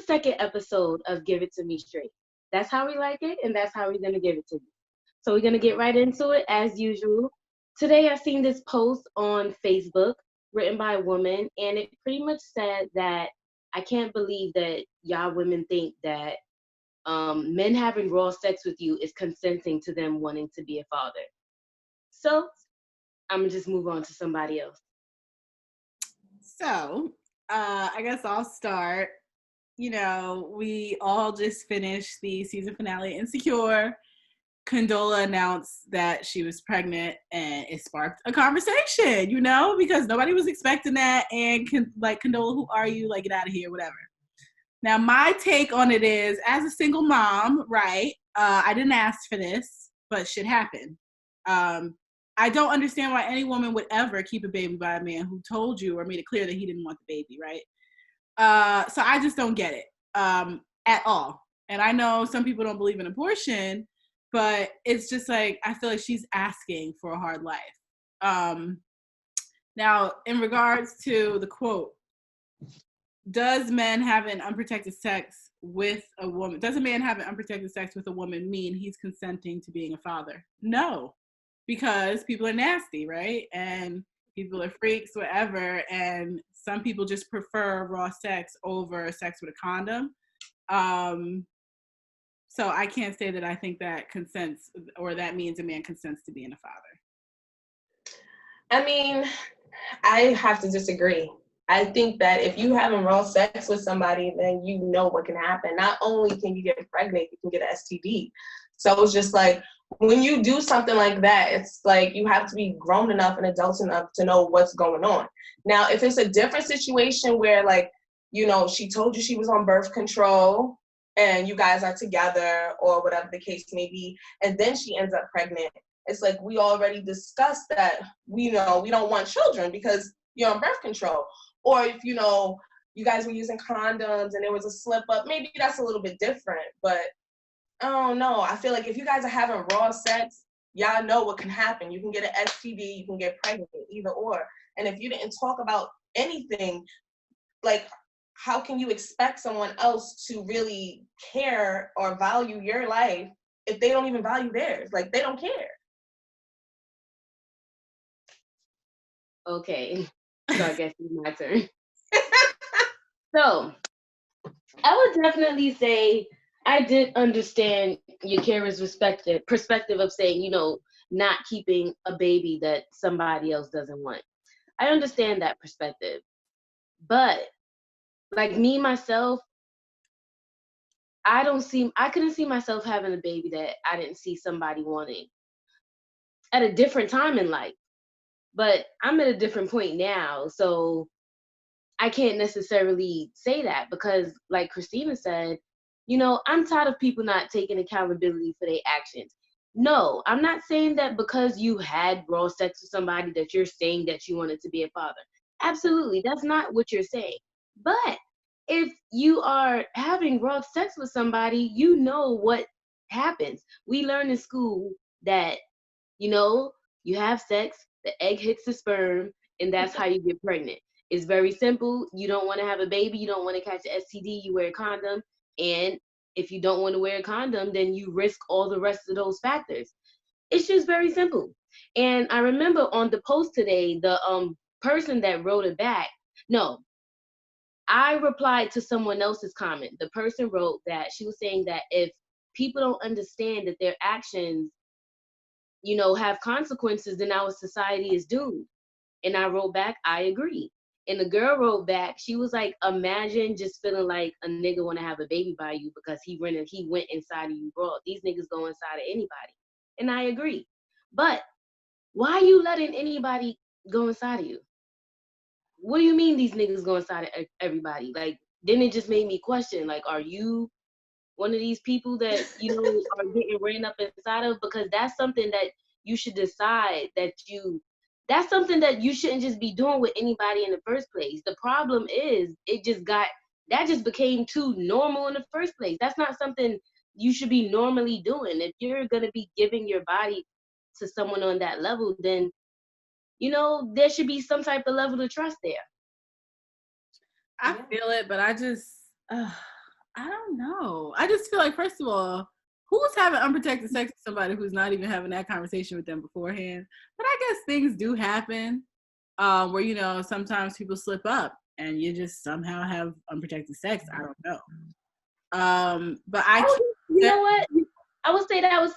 second episode of Give It To Me Straight. That's how we like it, and that's how we're going to give it to you. So we're going to get right into it as usual. Today I seen this post on Facebook written by a woman, and it pretty much said that I can't believe that y'all women think that men having raw sex with you is consenting to them wanting to be a father. So I'm going to just move on to somebody else. So, I guess I'll start. You know, we all just finished the season finale Insecure. Condola announced that she was pregnant, and it sparked a conversation, you know, because nobody was expecting that. And Condola, who are you? Like, get out of here, whatever. Now, my take on it is, as a single mom, right, I didn't ask for this, but shit happened. I don't understand why any woman would ever keep a baby by a man who told you or made it clear that he didn't want the baby, right? So I just don't get it at all. And I know some people don't believe in abortion, but it's just like, I feel like she's asking for a hard life. Now, in regards to the quote, does a man having unprotected sex with a woman mean he's consenting to being a father? No, because people are nasty, right? And people are freaks, whatever. And some people just prefer raw sex over sex with a condom. So I can't say that I think that consents, or that means a man consents to being a father. I mean, I have to disagree. I think that if you having raw sex with somebody, then you know what can happen. Not only can you get pregnant, you can get an STD. So it's just like, when you do something like that, it's like you have to be grown enough and adult enough to know what's going on. Now, if it's a different situation where, like, you know, she told you she was on birth control and you guys are together or whatever the case may be, and then she ends up pregnant, it's like we already discussed that we don't want children because you're on birth control. Or if, you know, you guys were using condoms and there was a slip up, maybe that's a little bit different. But I don't know. I feel like if you guys are having raw sex, y'all know what can happen. You can get an STD, you can get pregnant, either or. And if you didn't talk about anything, like, how can you expect someone else to really care or value your life if they don't even value theirs? Like, they don't care. Okay, so I guess it's my turn. So, I would definitely say I did understand Yakira's perspective of saying, you know, not keeping a baby that somebody else doesn't want. I understand that perspective. But, like me, myself, I couldn't see myself having a baby that I didn't see somebody wanting at a different time in life. But I'm at a different point now, so I can't necessarily say that because, like Christina said, you know, I'm tired of people not taking accountability for their actions. No, I'm not saying that because you had raw sex with somebody that you're saying that you wanted to be a father. Absolutely, that's not what you're saying. But if you are having raw sex with somebody, you know what happens. We learn in school that, you know, you have sex, the egg hits the sperm, and that's how you get pregnant. It's very simple. You don't want to have a baby, you don't want to catch an STD, you wear a condom. And if you don't want to wear a condom, then you risk all the rest of those factors. It's just very simple. And I remember on the post today, the person that wrote it back, no, I replied to someone else's comment. The person wrote that she was saying that if people don't understand that their actions, you know, have consequences, then our society is doomed. And I wrote back, I agree. And the girl wrote back, she was like, imagine just feeling like a nigga want to have a baby by you because he went inside of you raw. These niggas go inside of anybody. And I agree. But why are you letting anybody go inside of you? What do you mean these niggas go inside of everybody? Like, then it just made me question, like, are you one of these people that, you know, are getting ran up inside of? Because that's something that you should decide that's something that you shouldn't just be doing with anybody in the first place. The problem is that just became too normal in the first place. That's not something you should be normally doing. If you're going to be giving your body to someone on that level, then, you know, there should be some type of level of trust there. I feel it, but I just, I don't know. I just feel like, first of all, who's having unprotected sex with somebody who's not even having that conversation with them beforehand? But I guess things do happen where, you know, sometimes people slip up and you just somehow have unprotected sex. I don't know. But you know what? I would say that was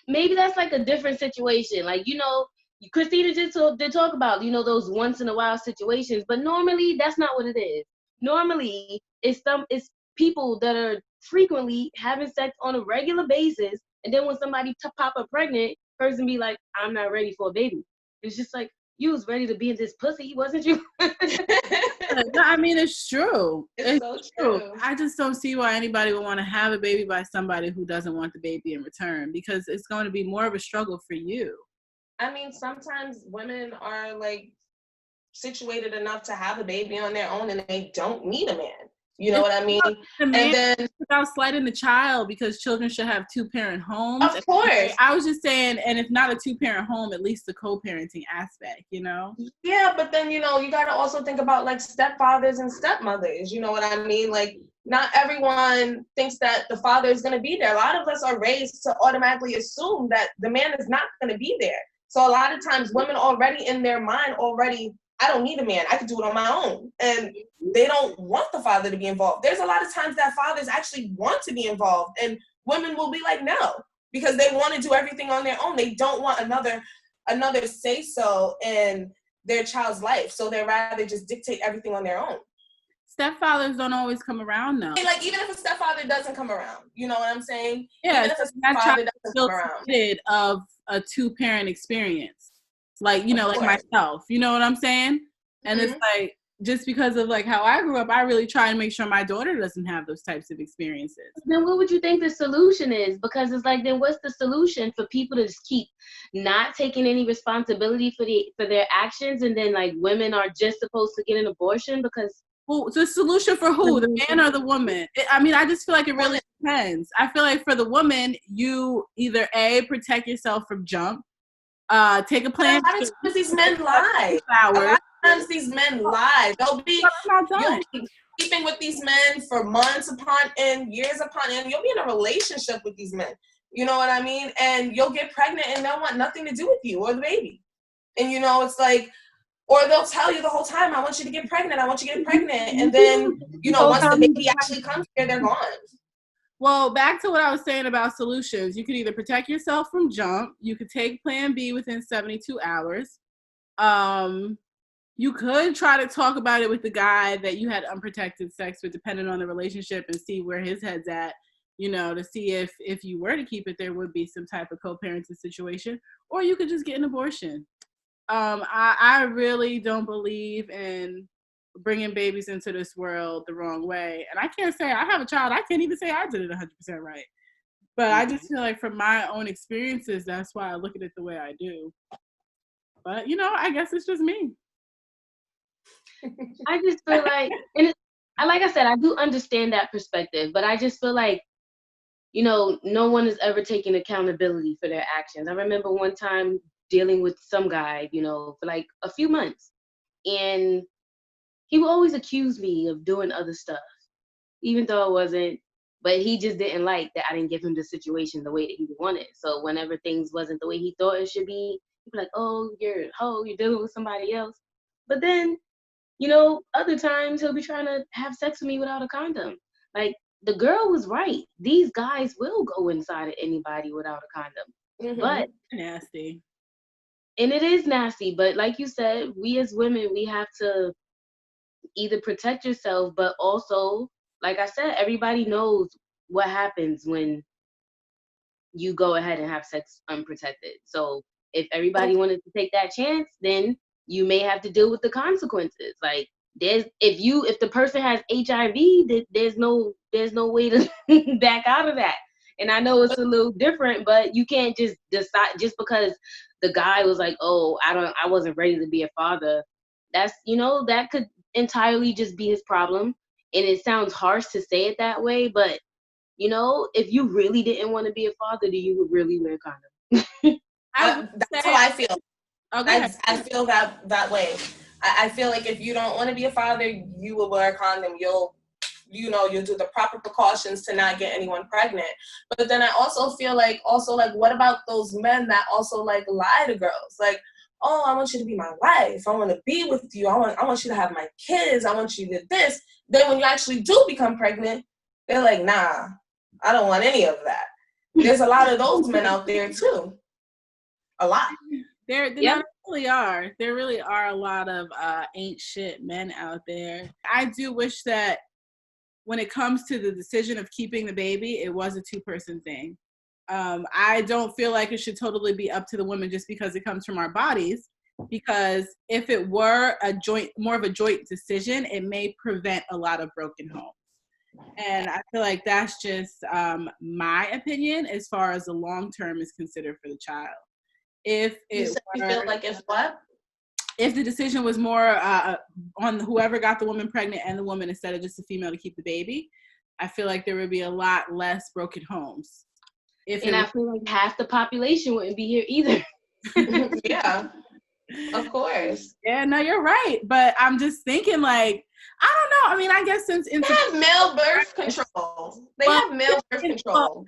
maybe that's like a different situation. Like, you know, Christina did talk about, you know, those once in a while situations, but normally that's not what it is. Normally it's people that are frequently having sex on a regular basis, and then when somebody pop up pregnant, person be like, I'm not ready for a baby. It's just like, you was ready to be in this pussy, wasn't you? No, I mean, it's true. It's so true. I just don't see why anybody would want to have a baby by somebody who doesn't want the baby in return, because it's going to be more of a struggle for you. I mean, sometimes women are like situated enough to have a baby on their own and they don't need a man. You know what I mean? And then without slighting the child, because children should have 2-parent homes. Of course. I was just saying, and if not a 2-parent home, at least the co-parenting aspect, you know? Yeah, but then, you know, you got to also think about like stepfathers and stepmothers. You know what I mean? Like, not everyone thinks that the father is going to be there. A lot of us are raised to automatically assume that the man is not going to be there. So a lot of times women already in their mind I don't need a man. I can do it on my own. And they don't want the father to be involved. There's a lot of times that fathers actually want to be involved, and women will be like, no, because they want to do everything on their own. They don't want another say-so in their child's life. So they'd rather just dictate everything on their own. Stepfathers don't always come around, though. Like, even if a stepfather doesn't come around, you know what I'm saying? Yeah, even if a stepfather doesn't come around. Of a 2-parent experience. Like, you know, like myself, you know what I'm saying? And it's like, just because of like how I grew up, I really try and make sure my daughter doesn't have those types of experiences. Then what would you think the solution is? Because it's like, then what's the solution for people to just keep not taking any responsibility for their actions, and then like women are just supposed to get an abortion? Because the solution for who? The man or the woman? I mean, I just feel like it really depends. I feel like for the woman, you either A, protect yourself from jump, take a plan. A lot of times these men lie. They'll be sleeping with these men for months upon end, years upon end. You'll be in a relationship with these men. You know what I mean? And you'll get pregnant and they'll want nothing to do with you or the baby. And you know, it's like, or they'll tell you the whole time, I want you to get pregnant. I want you to get pregnant. And then, you know, once the baby actually comes here, they're gone. Well, back to what I was saying about solutions. You could either protect yourself from jump. You could take plan B within 72 hours. You could try to talk about it with the guy that you had unprotected sex with, depending on the relationship, and see where his head's at, you know, to see if you were to keep it, there would be some type of co-parenting situation. Or you could just get an abortion. I really don't believe in bringing babies into this world the wrong way. And I can't say I have a child. I can't even say I did it 100% right. But I just feel like from my own experiences, that's why I look at it the way I do. But, you know, I guess it's just me. I just feel like, and like I said, I do understand that perspective, but I just feel like, you know, no one is ever taking accountability for their actions. I remember one time dealing with some guy, you know, for like a few months, and he would always accuse me of doing other stuff, even though I wasn't, but he just didn't like that I didn't give him the situation the way that he wanted. So whenever things wasn't the way he thought it should be, he'd be like, oh, you're a hoe, you're dealing with somebody else. But then, you know, other times he'll be trying to have sex with me without a condom. Like, the girl was right. These guys will go inside of anybody without a condom. But nasty. And it is nasty, but like you said, we as women, we have to either protect yourself, but also, like I said, everybody knows what happens when you go ahead and have sex unprotected. So if everybody wanted to take that chance, then you may have to deal with the consequences. Like, if the person has HIV, there's no way to back out of that. And I know it's a little different, but you can't just decide just because the guy was like, oh, I wasn't ready to be a father. That's, you know, that could entirely just be his problem. And it sounds harsh to say it that way, but you know, if you really didn't want to be a father, then you would really wear a condom. That's how I feel. Okay. I feel that way. I feel like if you don't want to be a father, you will wear a condom. You'll you do the proper precautions to not get anyone pregnant. But then I also feel like, what about those men that also like lie to girls? Like, oh, I want you to be my wife. I want to be with you. I want you to have my kids. I want you to this. Then when you actually do become pregnant, they're like, nah, I don't want any of that. There's a lot of those men out there too. A lot. There really are. There really are a lot of ain't shit men out there. I do wish that when it comes to the decision of keeping the baby, it was a two-person thing. I don't feel like it should totally be up to the woman just because it comes from our bodies. Because if it were more of a joint decision, it may prevent a lot of broken homes. And I feel like that's just my opinion as far as the long term is considered for the child. If it you feel like it's what? If the decision was more on whoever got the woman pregnant and the woman instead of just the female to keep the baby, I feel like there would be a lot less broken homes. I feel like half the population wouldn't be here either. Yeah, of course. Yeah, no, you're right. But I'm just thinking, like, I don't know. I mean, I guess since they have male birth control.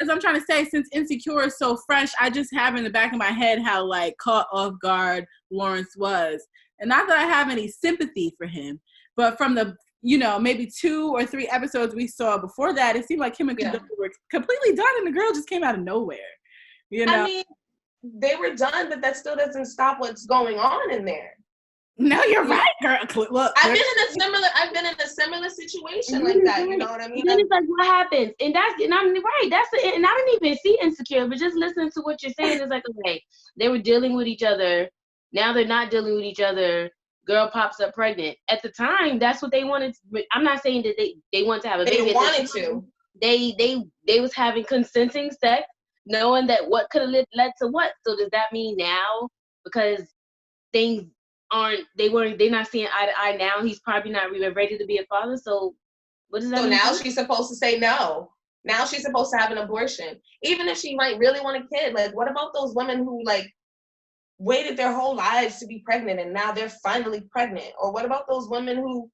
As I'm trying to say, since Insecure is so fresh, I just have in the back of my head how like caught off guard Lawrence was. And not that I have any sympathy for him, but from the, maybe 2 or 3 episodes we saw before that, it seemed like him and Condola were completely done and the girl just came out of nowhere. I mean, they were done, but that still doesn't stop what's going on in there. No, you're right, girl. Look, I've been in a similar situation like that. You know what I mean? And then it's like, what happens? And I'm right. And I didn't even see Insecure, but just listening to what you're saying is like, okay, they were dealing with each other. Now they're not dealing with each other. Girl pops up pregnant. At the time, that's what they wanted. I'm not saying that they wanted to have a baby. They wanted to. They was having consenting sex, knowing that what could have led to what. So does that mean now, because things they're not seeing eye to eye now, he's probably not even ready to be a father? So what does that mean? So now she's supposed to say no. Now she's supposed to have an abortion. Even if she might really want a kid. Like, what about those women who like waited their whole lives to be pregnant and now they're finally pregnant? Or what about those women who,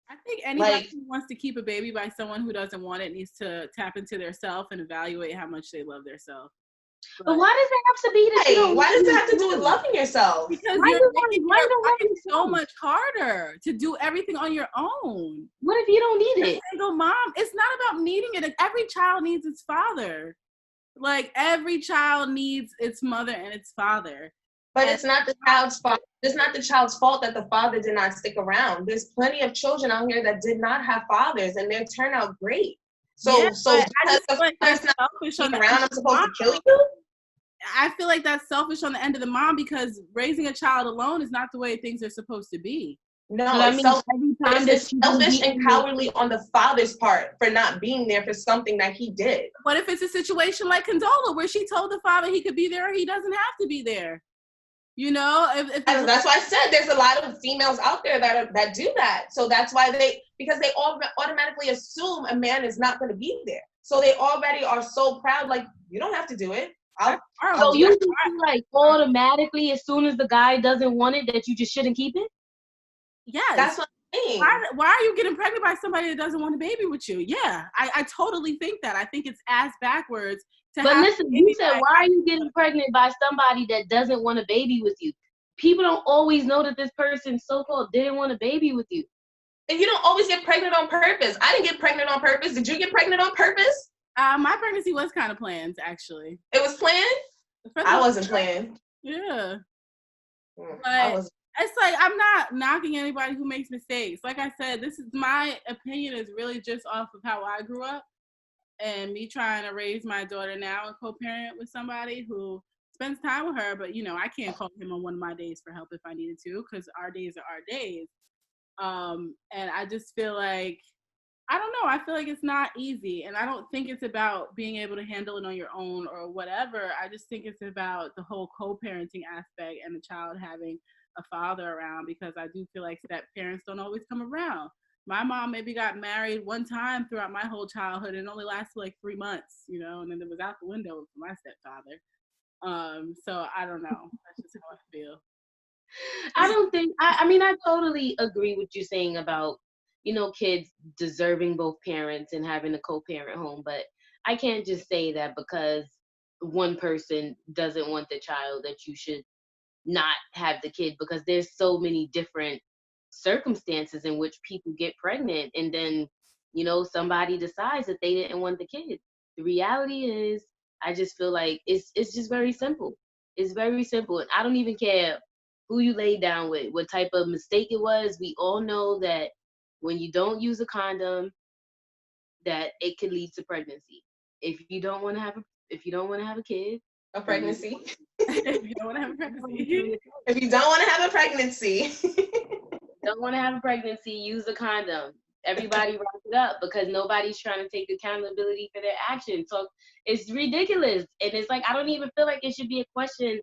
I think anybody who wants to keep a baby by someone who doesn't want it needs to tap into their self and evaluate how much they love their self. But why does that have to be that? Why does that have to do with loving yourself? Because you're making it so much harder to do everything on your own. What if you don't need it? Single mom, it's not about needing it. Every child needs its father. Like, every child needs its mother and its father. But it's not the child's fault. It's not the child's fault that the father did not stick around. There's plenty of children out here that did not have fathers, and they turn out great. So because the father's not sticking around, I'm supposed to kill you? I feel like that's selfish on the end of the mom, because raising a child alone is not the way things are supposed to be. No, it's selfish and cowardly on the father's part for not being there for something that he did. What if it's a situation like Condola, where she told the father he could be there or he doesn't have to be there? That's why I said there's a lot of females out there that do that. So that's why because they all automatically assume a man is not going to be there. So they already are so proud, like, you don't have to do it. So you feel like automatically, as soon as the guy doesn't want it, that you just shouldn't keep it? Yes. That's what I mean. Why are you getting pregnant by somebody that doesn't want a baby with you? Yeah, I totally think that. I think it's ass backwards. But listen, you said, why are you getting pregnant by somebody that doesn't want a baby with you? People don't always know that this person so-called didn't want a baby with you. And you don't always get pregnant on purpose. I didn't get pregnant on purpose. Did you get pregnant on purpose? My pregnancy was kind of planned, actually. It was planned? I wasn't planned. Yeah. But it's like, I'm not knocking anybody who makes mistakes. Like I said, my opinion is really just off of how I grew up and me trying to raise my daughter now and co-parent with somebody who spends time with her. But, I can't call him on one of my days for help if I needed to, because our days are our days. And I just feel like, I don't know. I feel like it's not easy. And I don't think it's about being able to handle it on your own or whatever. I just think it's about the whole co-parenting aspect and the child having a father around, because I do feel like that parents don't always come around. My mom maybe got married one time throughout my whole childhood and only lasted like 3 months, and then it was out the window for my stepfather. So I don't know. That's just how I feel. I don't think, I totally agree with you saying about kids deserving both parents and having a co-parent home. But I can't just say that because one person doesn't want the child that you should not have the kid, because there's so many different circumstances in which people get pregnant, and then somebody decides that they didn't want the kid. The reality is, I just feel like it's just very simple. It's very simple, and I don't even care who you laid down with, what type of mistake it was. We all know that when you don't use a condom, that it could lead to pregnancy. If you don't want to have a kid, A pregnancy. If you don't want to have a pregnancy. If you don't want to have a pregnancy. Don't want to have a pregnancy, use a condom. Everybody wrap it up, because nobody's trying to take accountability for their actions. So it's ridiculous. And it's like, I don't even feel like it should be a question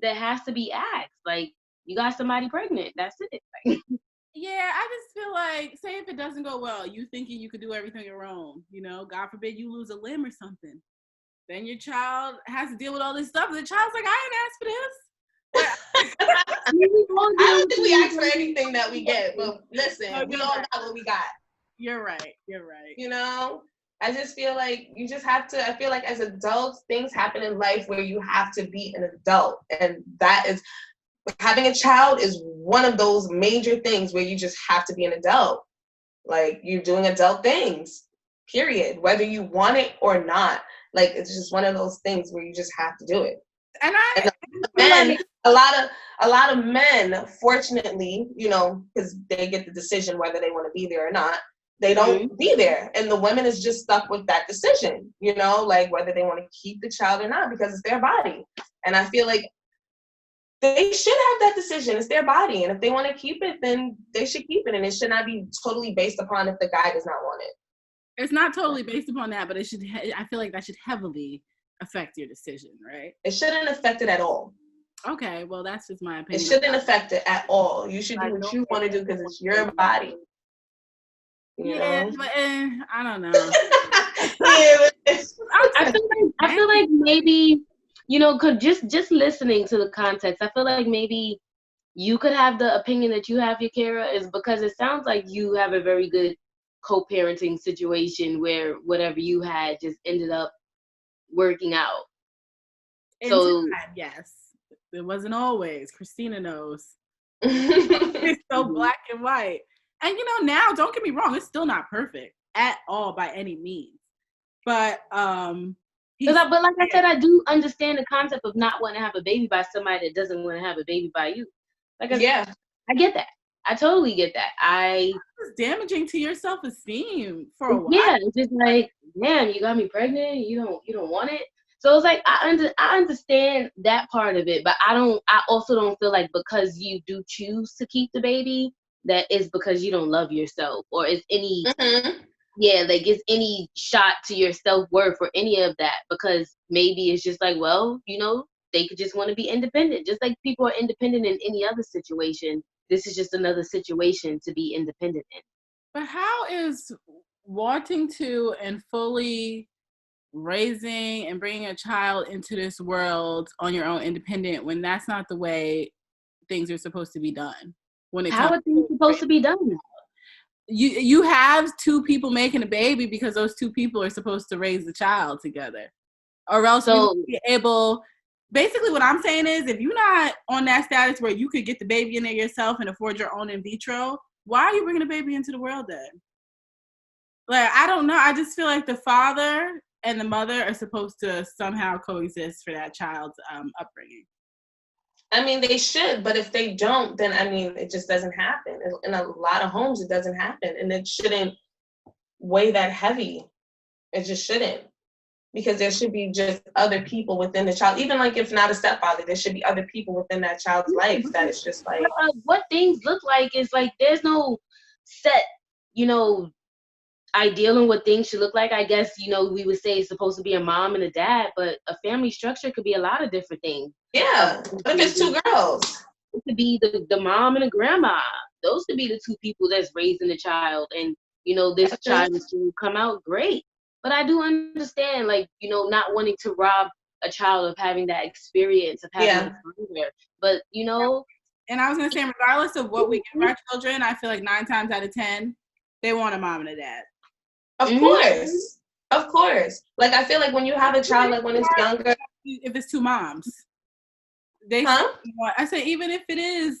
that has to be asked. Like, you got somebody pregnant, that's it. Yeah, I just feel like, say if it doesn't go well, you thinking you could do everything on your own, God forbid you lose a limb or something. Then your child has to deal with all this stuff. And the child's like, I ain't asked for this. I don't think we ask for anything that we get, but listen, we all got what we got. You're right. I just feel like you just have to, I feel like as adults, things happen in life where you have to be an adult. And that is, having a child is one of those major things where you just have to be an adult. Like, you're doing adult things, period, whether you want it or not. Like, it's just one of those things where you just have to do it. And a lot of men, fortunately, because they get the decision whether they want to be there or not, they don't be there. And the women is just stuck with that decision, like whether they want to keep the child or not, because it's their body. And I feel like they should have that decision. It's their body. And if they want to keep it, then they should keep it. And it should not be totally based upon if the guy does not want it. It's not totally based upon that, but it should. I feel like that should heavily affect your decision, right? It shouldn't affect it at all. Okay, well, that's just my opinion. It shouldn't affect it at all. You should do what you want to do because it's your body. Yeah, but I don't know. I feel like maybe, cause just listening to the context, I feel like maybe you could have the opinion that you have, Yakira, is because it sounds like you have a very good co-parenting situation where whatever you had just ended up working out. Yes, it wasn't always. Christina knows. It's so black and white. And now, don't get me wrong, it's still not perfect at all by any means. But but like I said, I do understand the concept of not wanting to have a baby by somebody that doesn't want to have a baby by you. I get that. I totally get that. It's damaging to your self-esteem for a while. Yeah, it's just like, damn, you got me pregnant. You don't want it. So it's like, I understand that part of it, but I also don't feel like because you do choose to keep the baby, that is because you don't love yourself, or it's any it's any shot to your self-worth or any of that, because maybe it's just like, well, they could just want to be independent, just like people are independent in any other situation. This is just another situation to be independent in. But how is wanting to and fully raising and bringing a child into this world on your own independent when that's not the way things are supposed to be done? How are things supposed to be done? You have two people making a baby because those two people are supposed to raise the child together, or else you'll be able. Basically, what I'm saying is, if you're not on that status where you could get the baby in there yourself and afford your own in vitro, why are you bringing a baby into the world then? Like, I don't know. I just feel like the father and the mother are supposed to somehow coexist for that child's upbringing. I mean, they should, but if they don't, then, it just doesn't happen. In a lot of homes, it doesn't happen, and it shouldn't weigh that heavy. It just shouldn't. Because there should be just other people within the child. Even like if not a stepfather, there should be other people within that child's life that it's just like. What things look like is like there's no set, ideal in what things should look like. I guess, we would say it's supposed to be a mom and a dad, but a family structure could be a lot of different things. Yeah, but if it's two girls. It could be the mom and the grandma. Those could be the two people that's raising the child. And, this child is to come out great. But I do understand, like, not wanting to rob a child of having that experience of having a time there. But, And I was going to say, regardless of what we give our children, I feel like 9 times out of 10, they want a mom and a dad. Of course. Of course. Like, I feel like when you have a child, like when it's younger. If it's two moms. I say, even if it is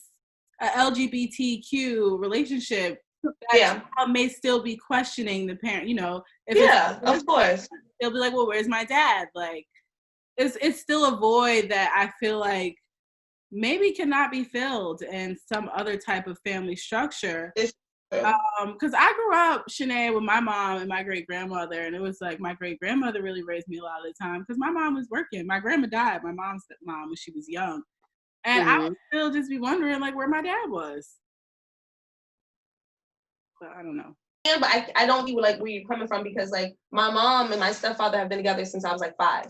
a LGBTQ relationship, that child may still be questioning the parent, you know. Of course. They'll be like, well, where's my dad? Like, it's still a void that I feel like maybe cannot be filled in some other type of family structure. Because I grew up, Shanae, with my mom and my great-grandmother, and it was like my great-grandmother really raised me a lot of the time because my mom was working. My grandma died, my mom's mom, when she was young. And I would still just be wondering, like, where my dad was. But I don't know. Yeah, but I don't see, like, where you're coming from, because, like, my mom and my stepfather have been together since I was, like, 5.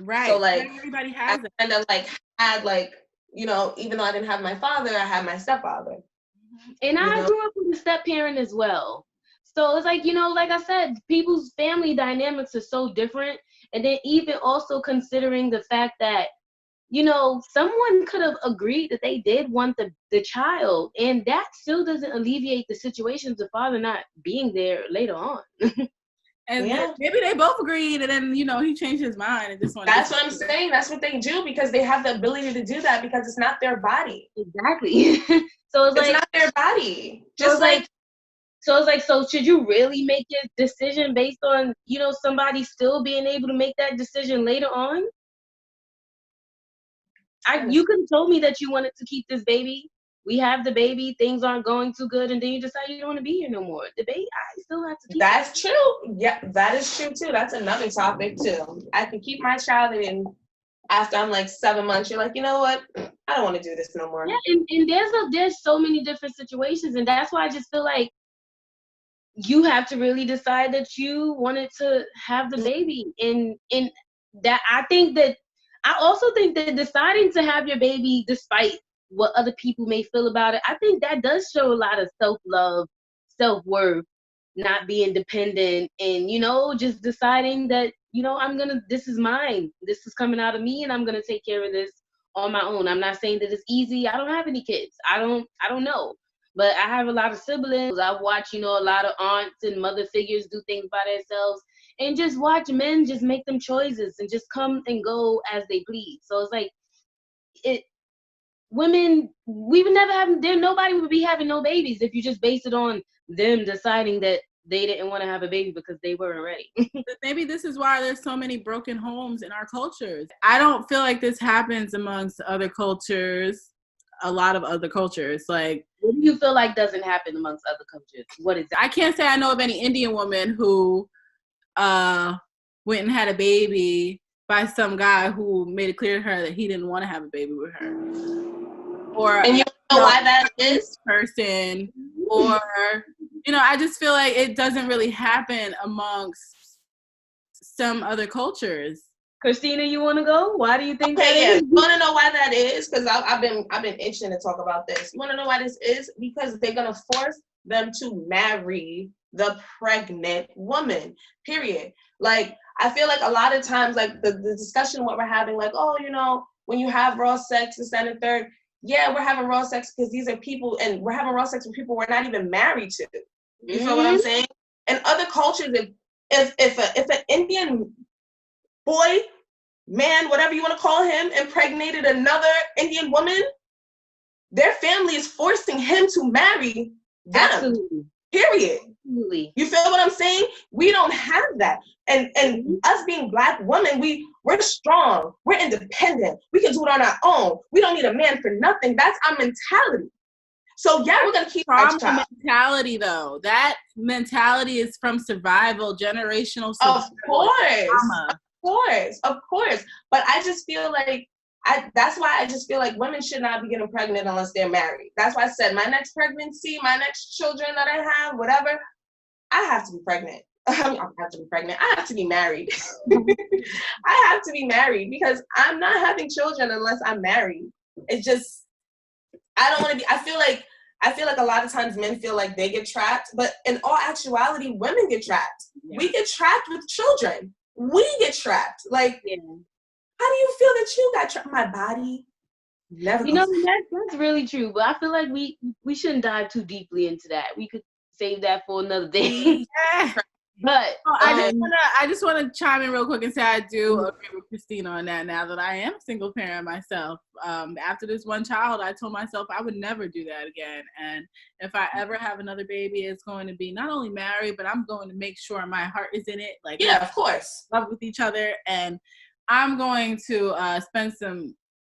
Right. So, like, everybody has it. And then, like, had, like, you know, even though I didn't have my father, I had my stepfather. And I grew up with a step parent as well. So it's like, you know, like I said, people's family dynamics are so different. And then even also considering the fact that, you know, someone could have agreed that they did want the child. And that still doesn't alleviate the situation of the father not being there later on. And maybe they both agreed, and then, you know, he changed his mind and just wanted. That's what I'm saying. That's what they do, because they have the ability to do that, because it's not their body. Exactly. So it's like, not their body. So should you really make your decision based on, you know, somebody still being able to make that decision later on? You could have told me that you wanted to keep this baby. We have the baby, things aren't going too good, and then you decide you don't want to be here no more. The baby, I still have to keep. That's true. Yeah, that is true too. That's another topic too. I can keep my child, and after I'm like 7 months, you're like, you know what? I don't want to do this no more. Yeah, and there's so many different situations, and that's why I just feel like you have to really decide that you wanted to have the baby, and that I also think that deciding to have your baby despite what other people may feel about it, I think that does show a lot of self-love, self-worth, not being dependent, and, you know, just deciding that, you know, this is mine, this is coming out of me, and I'm gonna take care of this on my own. I'm not saying that it's easy. I don't have any kids. I don't know. But I have a lot of siblings. I've watched, you know, a lot of aunts and mother figures do things by themselves, and just watch men just make them choices and just come and go as they please. So it's like, women, we would never have, nobody would be having no babies if you just base it on them deciding that they didn't want to have a baby because they weren't ready. Maybe this is why there's so many broken homes in our cultures. I don't feel like this happens amongst other cultures, a lot of other cultures. Like, what do you feel like doesn't happen amongst other cultures? What is that? I can't say I know of any Indian woman who went and had a baby by some guy who made it clear to her that he didn't want to have a baby with her. And you know why that is? Person, or, you know, I just feel like it doesn't really happen amongst some other cultures. Christina, you want to go? Why do you think that is? is? You want to know why that is? Because I've been itching to talk about this. You want to know why this is? Because they're gonna force them to marry the pregnant woman. Period. Like, I feel like a lot of times, like the discussion what we're having, like, oh, you know, when you have raw sex, this, that, and third. Yeah, we're having raw sex because these are people, and we're having raw sex with people we're not even married to. You feel what I'm saying? In other cultures, if an Indian boy, man, whatever you want to call him, impregnated another Indian woman, their family is forcing him to marry them. Absolutely. Period. Absolutely. You feel what I'm saying? We don't have that. And us being Black women, we're strong. We're independent. We can do it on our own. We don't need a man for nothing. That's our mentality. So yeah, we're gonna keep our child. Mentality though. That mentality is from survival, generational survival. Of course. But I just feel like that's why I just feel like women should not be getting pregnant unless they're married. That's why I said my next pregnancy, my next children that I have, whatever, I have to be pregnant. I don't have to be pregnant. I have to be married. I have to be married because I'm not having children unless I'm married. It's just, I don't want to be, I feel like a lot of times men feel like they get trapped, but in all actuality, women get trapped. Yeah. We get trapped with children. We get trapped. Like, how do you feel that you got trapped? My body never. You know, that's really true. But I feel like we shouldn't dive too deeply into that. We could save that for another day. But I just wanna chime in real quick and say I do agree with Christina on that. Now that I am a single parent myself, after this one child, I told myself I would never do that again. And if I ever have another baby, it's going to be not only married, but I'm going to make sure my heart is in it. Like, yeah, of course, love with each other, and I'm going to spend some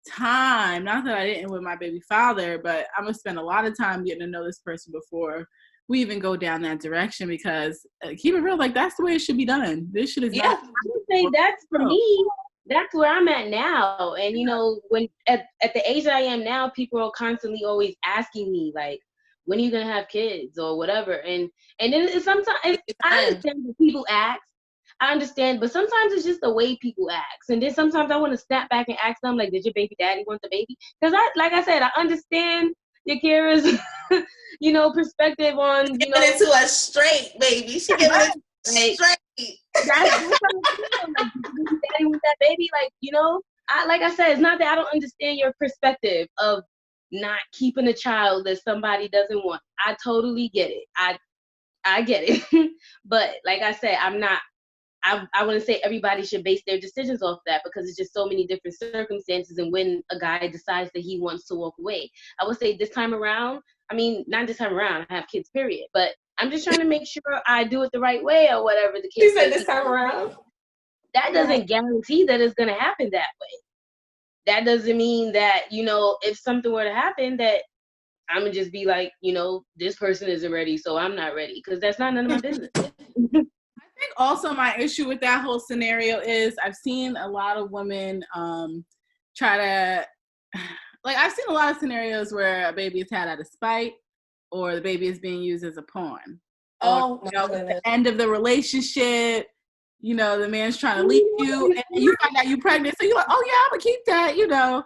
time. Not that I didn't with my baby father, but I'm gonna spend a lot of time getting to know this person before we even go down that direction, because keep it real, like that's the way it should be done. This shit is not. I would say that's for me. That's where I'm at now. And you know, when at the age that I am now, people are constantly always asking me like, when are you gonna have kids or whatever. And then it's sometimes I understand when people ask. I understand, but sometimes it's just the way people ask. And then sometimes I want to snap back and ask them like, did your baby daddy want the baby? Because like I said, I understand Yakira's you know, perspective on, you know, giving it to us straight, baby. She giving it straight. That's what I'm saying. Like, daddy with that baby, like, you know, like I said, it's not that I don't understand your perspective of not keeping a child that somebody doesn't want. I totally get it. I get it. But like I said, I wouldn't say everybody should base their decisions off that, because it's just so many different circumstances and when a guy decides that he wants to walk away. I would say this time around, I mean, not this time around, I have kids, period. But I'm just trying to make sure I do it the right way or whatever the case. You said this time around? That doesn't guarantee that it's going to happen that way. That doesn't mean that, you know, if something were to happen that I'm going to just be like, you know, this person isn't ready, so I'm not ready. Because that's not none of my business. I think also my issue with that whole scenario is I've seen a lot of women try to, like, I've seen a lot of scenarios where a baby is had out of spite or the baby is being used as a pawn. Oh, or, you know, at the end of the relationship, you know, the man's trying to leave you and you find out you're pregnant. So you're like, oh yeah, I'm gonna keep that, you know.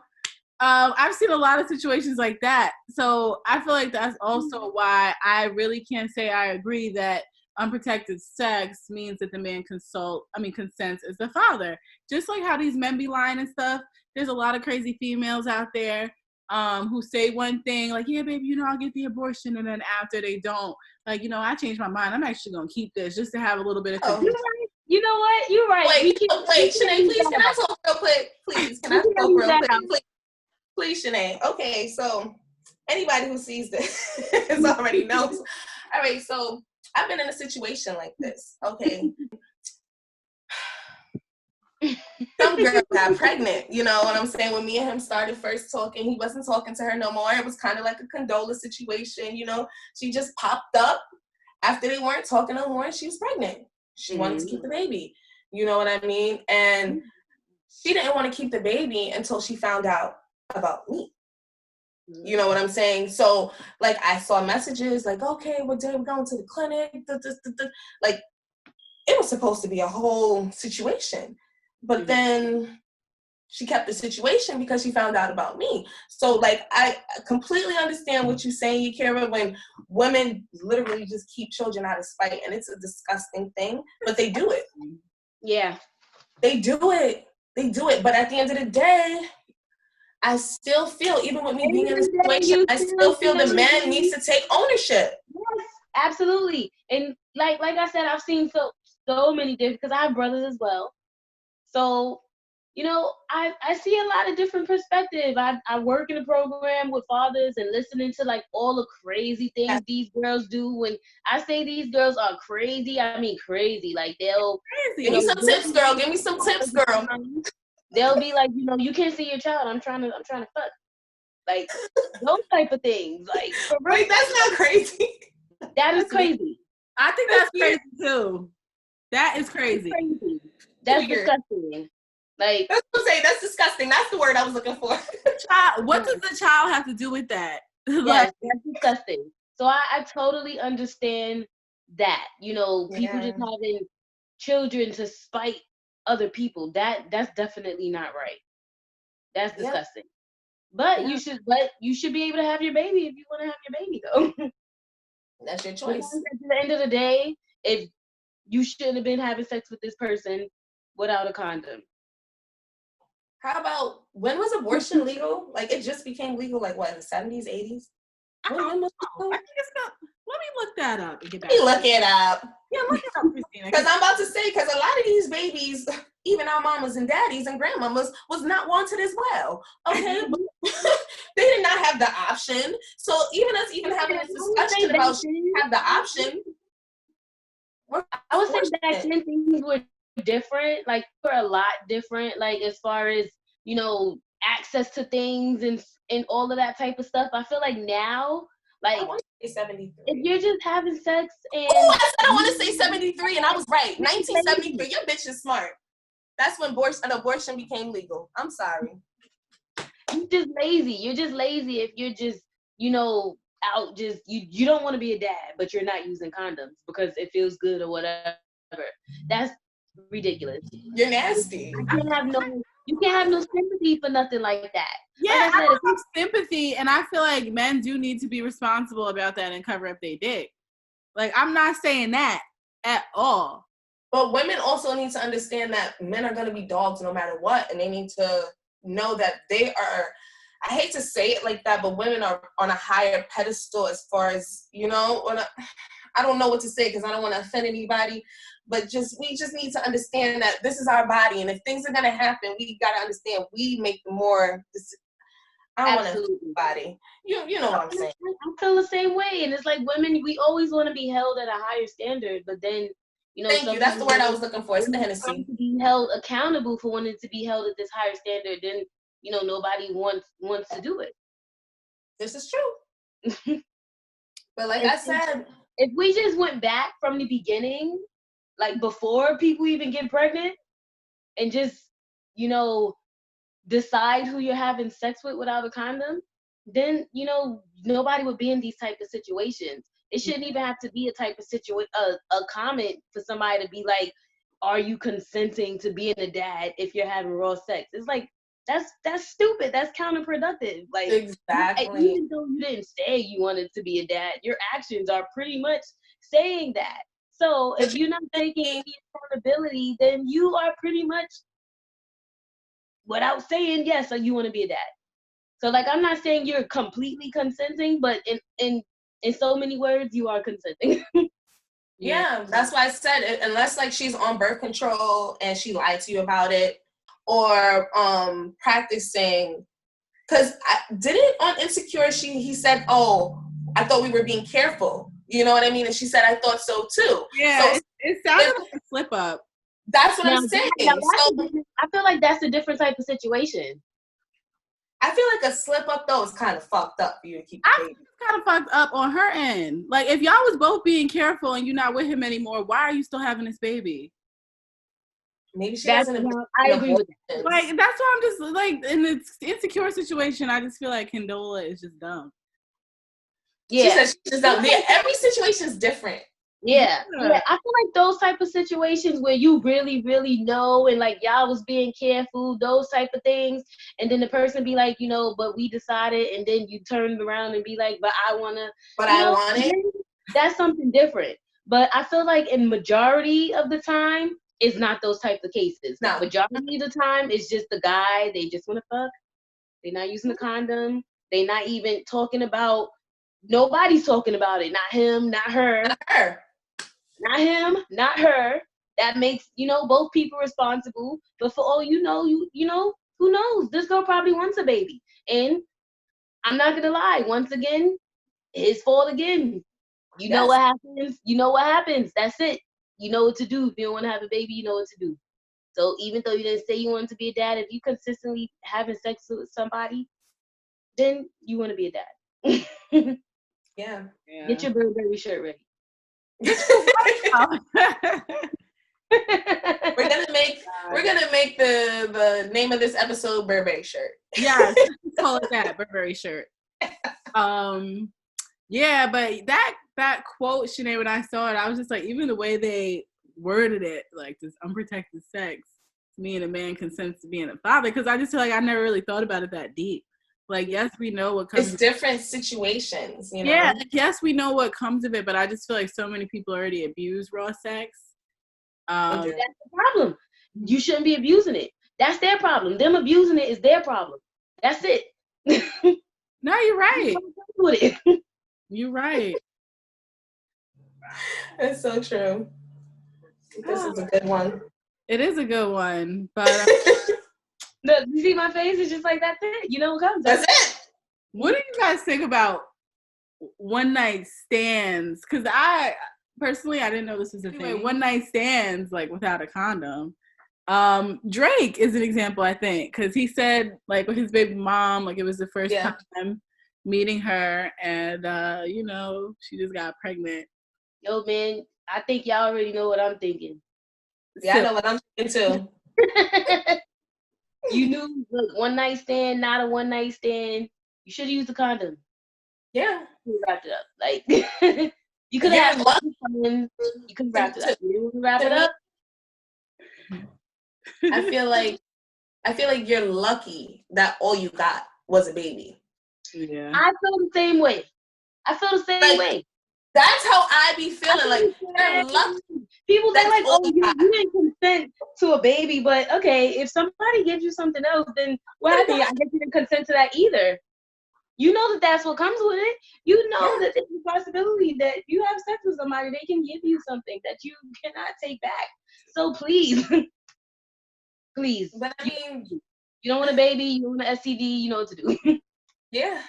I've seen a lot of situations like that. So I feel like that's also why I really can't say I agree that unprotected sex means that the man consents as the father. Just like how these men be lying and stuff, there's a lot of crazy females out there who say one thing, like, yeah, baby, you know, I'll get the abortion, and then after they don't, like, you know, I changed my mind. I'm actually going to keep this just to have a little bit of control. You know what? You're right. Wait, Shanae, please, can I talk real quick? Please, can I talk real quick? Please, Shanae. Okay, so anybody who sees this already knows. All right, so I've been in a situation like this, okay? Some girl got pregnant, you know what I'm saying? When me and him started first talking, he wasn't talking to her no more. It was kind of like a condola situation, you know? She just popped up after they weren't talking no more, and she was pregnant. She wanted to keep the baby, you know what I mean? And she didn't want to keep the baby until she found out about me. You know what I'm saying? So, like, I saw messages like, okay, what day we're going to the clinic? Like, it was supposed to be a whole situation. But then she kept the situation because she found out about me. So, like, I completely understand what you're saying, Yakira, when women literally just keep children out of spite. And it's a disgusting thing, but they do it. Yeah. They do it. They do it. But at the end of the day, I still feel, even with me being in a situation, I still feel the man needs to take ownership. Yes, absolutely. And like I said, I've seen so many different, because I have brothers as well. So, you know, I see a lot of different perspectives. I work in a program with fathers and listening to like all the crazy things these girls do. When I say these girls are crazy, I mean crazy. Like they'll give me some tips, girl. Give me some tips, girl. They'll be like, you know, you can't see your child. I'm trying to fuck. Like those type of things. Like, wait, that's not crazy. That is crazy. I think that's crazy too. That is crazy. That's disgusting. Like, that's what I'm saying. That's disgusting. That's the word I was looking for. What does the child have to do with that? Yes, that's disgusting. So I totally understand that. You know, people just having children to spite other people. That's definitely not right. That's disgusting. But you should be able to have your baby if you want to have your baby, though. That's your choice. At the end of the day, if you shouldn't have been having sex with this person without a condom. How about, when was abortion legal? Like, it just became legal, like, what, in the 70s, 80s? Women must I think it's not. Let me look that up and get back. Let me look it up. Yeah, look it up, Christina. Because I'm about to say, because a lot of these babies, even our mamas and daddies and grandmamas, was not wanted as well. Okay, they did not have the option. So even us having this discussion about have the option. I would say back then things were different. Like, were a lot different. Like, as far as, you know, access to things and all of that type of stuff. I feel like now, like, I want to say 73. if you're just having sex and I said I want to say 73, and I was right. 1973. Your bitch is smart. That's when abortion became legal. I'm sorry. You're just lazy. You're just lazy if you're just, you know, out just you don't want to be a dad, but you're not using condoms because it feels good or whatever. That's ridiculous. You're nasty. You can't have no sympathy for nothing like that. Yeah, like I don't have sympathy, and I feel like men do need to be responsible about that and cover up their dick. Like, I'm not saying that at all. But women also need to understand that men are going to be dogs no matter what, and they need to know that they are, I hate to say it like that, but women are on a higher pedestal as far as, you know, I don't know what to say because I don't want to offend anybody, but we just need to understand that this is our body, and if things are going to happen, we got to understand we make the more, I don't want to offend anybody. You know what I'm saying. I feel the same way, and it's like women, we always want to be held at a higher standard, but then, you know, thank you. That's the word I was looking for. It's the Hennessy. To be held accountable for wanting to be held at this higher standard, then, you know, nobody wants to do it. This is true. But like I said, if we just went back from the beginning, like before people even get pregnant, and just, you know, decide who you're having sex with without a condom, then, you know, nobody would be in these type of situations. It shouldn't even have to be a type of a comment for somebody to be like, are you consenting to being a dad if you're having raw sex? It's like, that's stupid. That's counterproductive. Like, exactly. Even though you didn't say you wanted to be a dad, your actions are pretty much saying that. So if you're not taking any accountability, then you are pretty much, without saying yes, you want to be a dad. So, like, I'm not saying you're completely consenting, but in so many words, you are consenting. Yeah, that's why I said, unless like she's on birth control and she lied to you about it, or practicing, because didn't on Insecure he said, oh, I thought we were being careful, you know what I mean? And she said, I thought so too. Yeah, so it sounded like a slip up. That's what I'm saying. I feel like that's a different type of situation. I feel like a slip up though is kind of fucked up for you to keep the baby. Kind of fucked up on her end. Like, if y'all was both being careful and you're not with him anymore, why are you still having this baby? Maybe she doesn't. I agree with that. Like, that's why I'm just like, in the Insecure situation, I just feel like Condola is just dumb. Yeah, she said she's just dumb. Yeah, every situation is different. Yeah. I feel like those type of situations where you really, really know, and like y'all was being careful, those type of things, and then the person be like, you know, but we decided, and then you turn around and be like, but I want it. That's something different. But I feel like in majority of the time, it's not those types of cases. No. Majority of the time, it's just the guy, they just want to fuck. They're not using a condom. They're not even talking about, nobody's talking about it. Not him, not her. Not her. Not him, not her. That makes, you know, both people responsible. But for all you know, you know, who knows? This girl probably wants a baby. And I'm not gonna lie, once again, his fault again. You know what happens. You know what happens. That's it. You know what to do. If you don't want to have a baby, you know what to do. So even though you didn't say you wanted to be a dad, if you consistently having sex with somebody, then you want to be a dad. Yeah. Get your Burberry shirt ready. We're gonna make the name of this episode Burberry shirt. Yeah, call it that, Burberry shirt. Yeah, but that quote, Sinead, when I saw it, I was just like, even the way they worded it, like this unprotected sex, me and a man consents to being a father, because I just feel like I never really thought about it that deep. Like, yes, we know what comes. It's different situations, you know. Yeah, yes, we know what comes of it, but I just feel like so many people already abuse raw sex. That's the problem. You shouldn't be abusing it. That's their problem. Them abusing it is their problem. That's it. No, you're right. With it. You're right. It's so true. This is a good one. It is a good one, but Look, you see my face? It's just like, that's it. You know what comes. That's it. what do you guys think about one night stands? Because I personally, I didn't know this was a thing. One night stands, like without a condom. Drake is an example, I think, because he said like with his baby mom, like it was the first time meeting her, and you know, she just got pregnant. Yo, man, I think y'all already know what I'm thinking. Yeah, I know what I'm thinking too. You knew, look, one night stand, not a one night stand. You should have used a condom. Yeah. You wrapped it up. Like, you could have fun. You could wrap it up. You didn't wrap it up. I feel like you're lucky that all you got was a baby. Yeah. I feel the same way. way. That's how I be feeling. Like, you're lucky. People, they're like, oh, you didn't consent to a baby, but okay, if somebody gives you something else, then what happened? I guess you didn't consent to that either. You know that that's what comes with it. You know that there's a possibility that you have sex with somebody, they can give you something that you cannot take back. So please, please. But I mean, you don't want a baby, you don't want an STD, you know what to do. Yeah.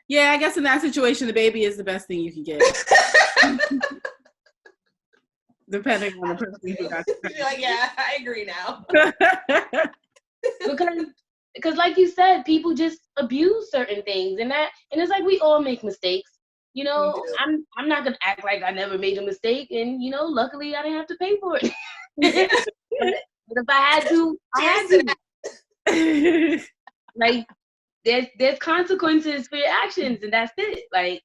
Yeah, I guess in that situation, the baby is the best thing you can get. Depending on the person who got it. You're like, yeah, I agree now. Because like you said, people just abuse certain things, and it's like we all make mistakes. You know, I'm not gonna act like I never made a mistake, and you know, luckily I didn't have to pay for it. but if I had to, I had to. Like, there's consequences for your actions, and that's it. Like,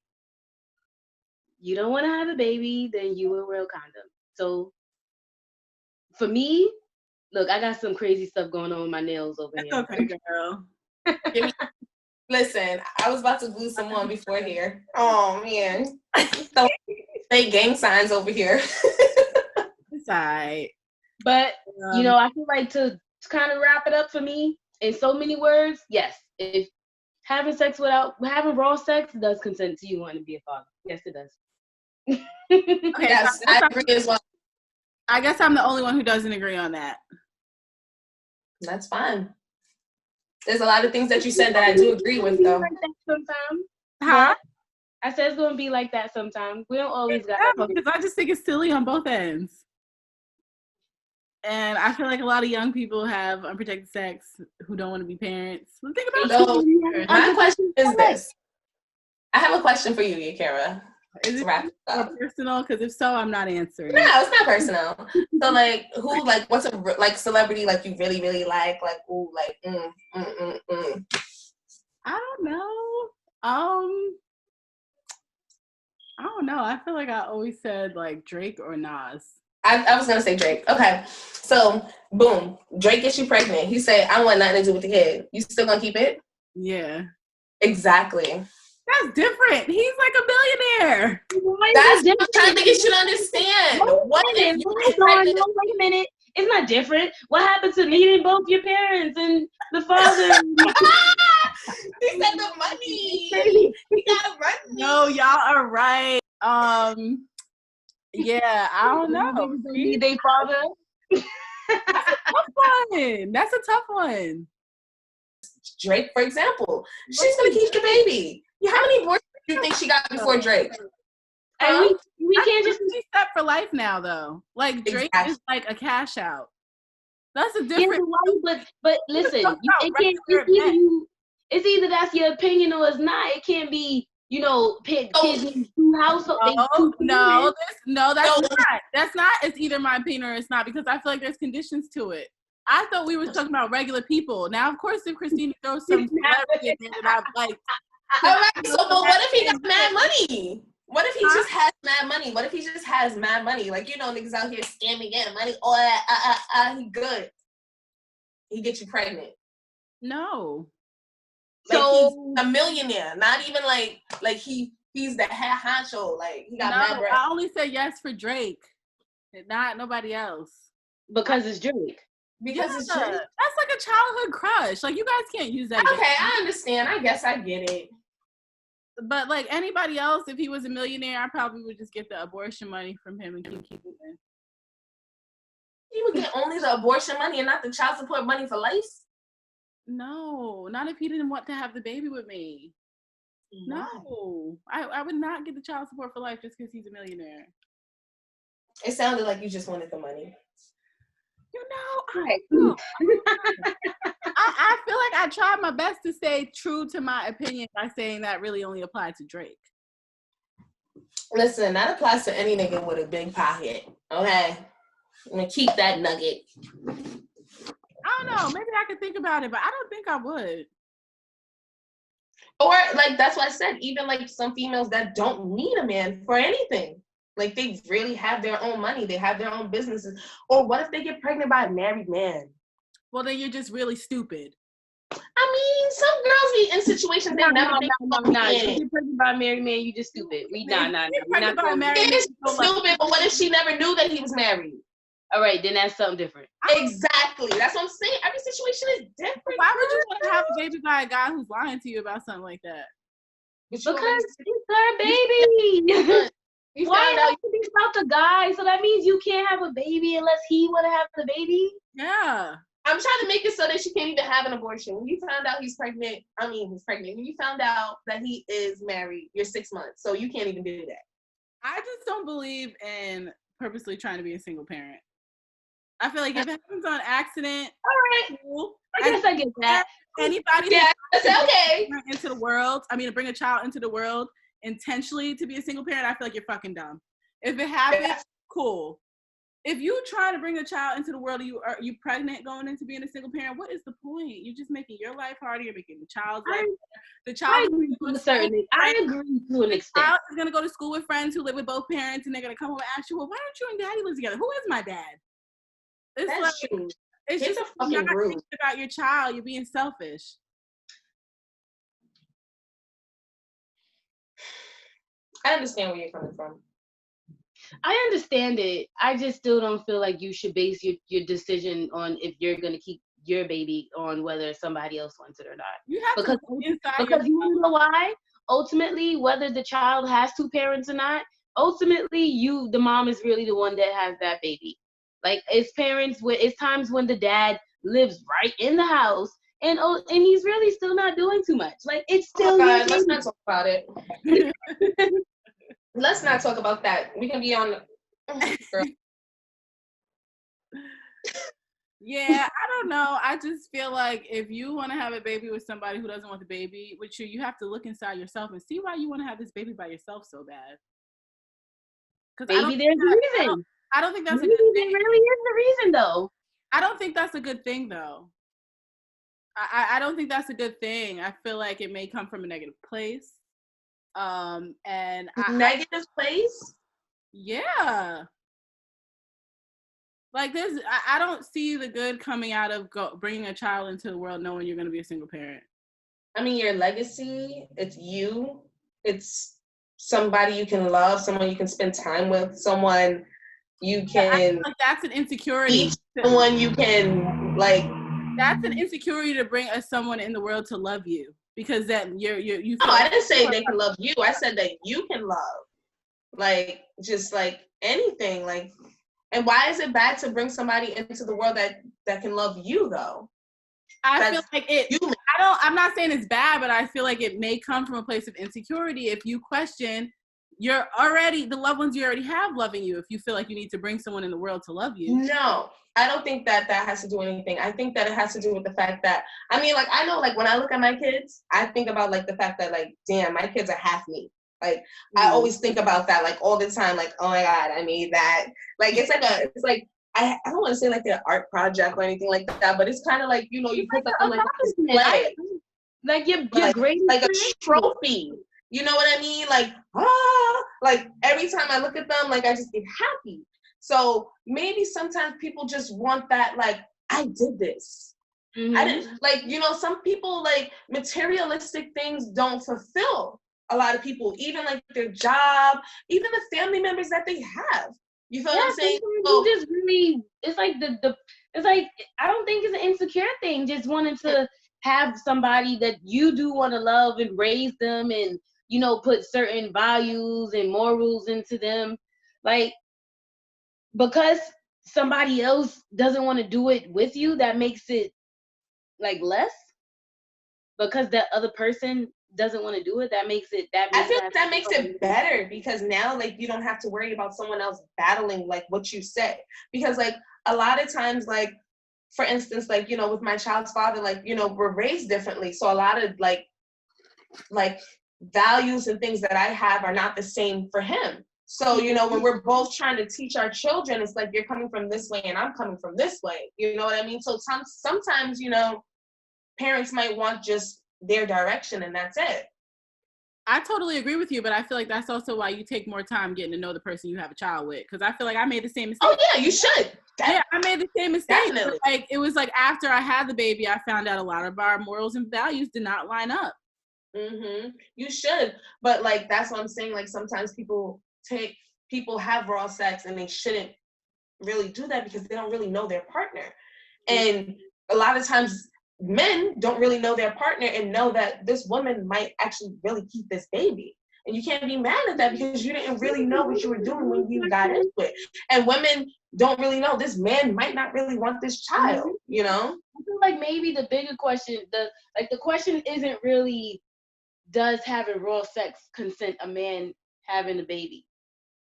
you don't want to have a baby, then you a real condom. So for me, look, I got some crazy stuff going on with my nails over here. Okay, girl. Listen, I was about to glue some on before here. Oh man, so they gang signs over here. It's alright. But you know, I feel like to kind of wrap it up for me in so many words, yes, if having raw sex does consent to you wanting to be a father. Yes, it does. Okay, yes, I agree as well. I guess I'm the only one who doesn't agree on that. That's fine. There's a lot of things that you said that I do agree with, though. Like that sometimes. Huh? I said it's gonna be like that sometimes. We don't always got. Because I just think it's silly on both ends. And I feel like a lot of young people have unprotected sex who don't want to be parents. Well, think about it. My question is this. I have a question for you, Yakira. Is it more personal? Because if so, I'm not answering. No, it's not personal. So, like, who, like, what's a, like, celebrity, like, you really, really like, ooh, like, I don't know. I don't know. I feel like I always said, like, Drake or Nas. I was going to say Drake. Okay. So, boom. Drake gets you pregnant. He say, I want nothing to do with the kid. You still going to keep it? Yeah. Exactly. That's different. He's like a billionaire. That's what I'm trying to get you to understand. Wait a minute. It's not different. What happened to meeting both your parents and the father? He said the money. He got money. No, y'all are right. Yeah, I don't know. They father. That's a tough one. Drake, for example, she's gonna keep the baby. How many boyfriends do you think she got before Drake? And we can't just be set for life now, though. Like Drake is like a cash out. That's a different. But listen, it's either that's your opinion or it's not. It can't be, you know, kids in two households. No, that's not. It's either my opinion or it's not, because I feel like there's conditions to it. I thought we were talking about regular people. Now, of course, if Christina throws some celebrity in there that I like. All right, so but what if he got mad money? What if he just has mad money? What if he just has mad money? Like, you know, niggas out here scamming, getting money. He good. He get you pregnant. No. Like, so he's a millionaire. Not even like he's the head honcho. Like, he got mad bread. I only said yes for Drake, not nobody else. Because it's Drake. Because it's Drake. That's like a childhood crush. Like, you guys can't use that. Okay, I understand. I guess I get it. But like anybody else, if he was a millionaire, I probably would just get the abortion money from him and keep it. You would get only the abortion money and not the child support money for life? No, not if he didn't want to have the baby with me. No, I would not get the child support for life just because he's a millionaire. It sounded like you just wanted the money. You know, I feel like I tried my best to stay true to my opinion by saying that really only applied to Drake. Listen, that applies to any nigga with a big pocket. Okay, I'm gonna keep that nugget. I don't know. Maybe I could think about it, but I don't think I would. Or like that's why I said, even like some females that don't need a man for anything. Like they really have their own money, they have their own businesses. Or what if they get pregnant by a married man? Well, then you're just really stupid. I mean, some girls be in situations they never think about being in. You get pregnant by a married man, you just stupid. Nah. Pregnant by a married man, stupid, but what if she never knew that he was married? All right, then that's something different. Exactly. That's what I'm saying. Every situation is different. Why would you want to have a baby by a guy who's lying to you about something like that? Because it's her baby. Why are you think about the guy? So that means you can't have a baby unless he want to have the baby? Yeah. I'm trying to make it so that she can't even have an abortion. When you found out he's pregnant, when you found out that he is married, you're 6 months. So you can't even do that. I just don't believe in purposely trying to be a single parent. I feel like if it happens on accident, all right, cool. I guess I get that. Anybody that's okay. Into the world, to bring a child into the world intentionally to be a single parent, I feel like you're fucking dumb. If it happens, cool. If you try to bring a child into the world, are you pregnant going into being a single parent? What is the point? You're just making your life harder. You're making the child's life harder. The child I agree to an extent. The child is gonna go to school with friends who live with both parents, and they're gonna come home and ask you, "Well, why don't you and Daddy live together? Who is my dad?" That's true. It's just fucking not rude thinking about your child. You're being selfish. I understand where you're coming from. I understand it. I just still don't feel like you should base your decision on if you're going to keep your baby on whether somebody else wants it or not. You have because you know why? Ultimately, whether the child has two parents or not, ultimately the mom is really the one that has that baby. Like it's times when the dad lives right in the house and he's really still not doing too much. Like it's still let's not talk about it. Let's not talk about that. We can be on girl. Yeah, I don't know. I just feel like if you want to have a baby with somebody who doesn't want the baby with you, you have to look inside yourself and see why you want to have this baby by yourself so bad. Maybe there's a reason. I don't think that's a good thing. There really is the reason, though. I don't think that's a good thing, though. I don't think that's a good thing. I feel like it may come from a negative place. Negative place? Yeah. Like I don't see the good coming out of bringing a child into the world knowing you're going to be a single parent. I mean, your legacy, it's you. It's somebody you can love, someone you can spend time with, someone you can... I feel like that's an insecurity. Someone you can, like... That's an insecurity to bring someone in the world to love you. Because then you No, I didn't say they can love you. I said that you can love. Like, just like anything. Like, and why is it bad to bring somebody into the world that can love you, though? I feel like I'm not saying it's bad, but I feel like it may come from a place of insecurity if you question the loved ones you already have loving you, if you feel like you need to bring someone in the world to love you. No, I don't think that has to do anything. I think that it has to do with the fact that, I mean, like, I know, like, when I look at my kids, I think about, like, the fact that, like, damn, my kids are half me. Like, I always think about that, like, all the time, like, oh my God, I made that. Like, it's like, I don't want to say, like, an art project or anything like that, but it's kind of like, you know, you put that on, like, display. Like, you're great. Like a trophy. You know what I mean? Like, like every time I look at them, like I just get happy. So maybe sometimes people just want that, like, I did this. Mm-hmm. I didn't, like, you know, some people, like, materialistic things don't fulfill a lot of people, even like their job, even the family members that they have. You feel what I'm saying? So, just really, it's like it's like, I don't think it's an insecure thing, just wanting to have somebody that you do want to love and raise them and, put certain values and morals into them. Like, because somebody else doesn't want to do it with you, that makes it like less. Because that other person doesn't want to do it, I feel like that makes it better, because now, like, you don't have to worry about someone else battling like what you say. Because like a lot of times, like, for instance, like, with my child's father, like, we're raised differently, so a lot of like values and things that I have are not the same for him. So, when we're both trying to teach our children, it's like you're coming from this way and I'm coming from this way. You know what I mean? So sometimes, parents might want just their direction and that's it. I totally agree with you, but I feel like that's also why you take more time getting to know the person you have a child with. Because I feel like I made the same mistake. Oh yeah, you should. Yeah, I made the same mistake. Definitely. Like, it was like after I had the baby, I found out a lot of our morals and values did not line up. You should, but like that's what I'm saying. Like sometimes people have raw sex and they shouldn't really do that because they don't really know their partner, and a lot of times men don't really know their partner and know that this woman might actually really keep this baby. And you can't be mad at that because you didn't really know what you were doing when you got into it. And women don't really know this man might not really want this child, I feel like maybe the bigger question, the question isn't really, does having raw sex consent a man having a baby?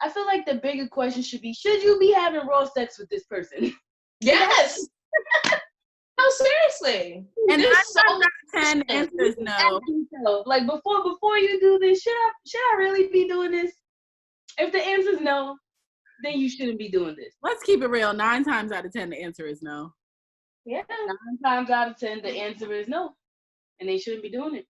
I feel like the bigger question should be, should you be having raw sex with this person? Yes. No, seriously. And 9 times out of 10, the answer is no. Like before you do this, should I really be doing this? If the answer is no, then you shouldn't be doing this. Let's keep it real. 9 times out of 10, the answer is no. Yeah. 9 times out of 10, the answer is no, and they shouldn't be doing it.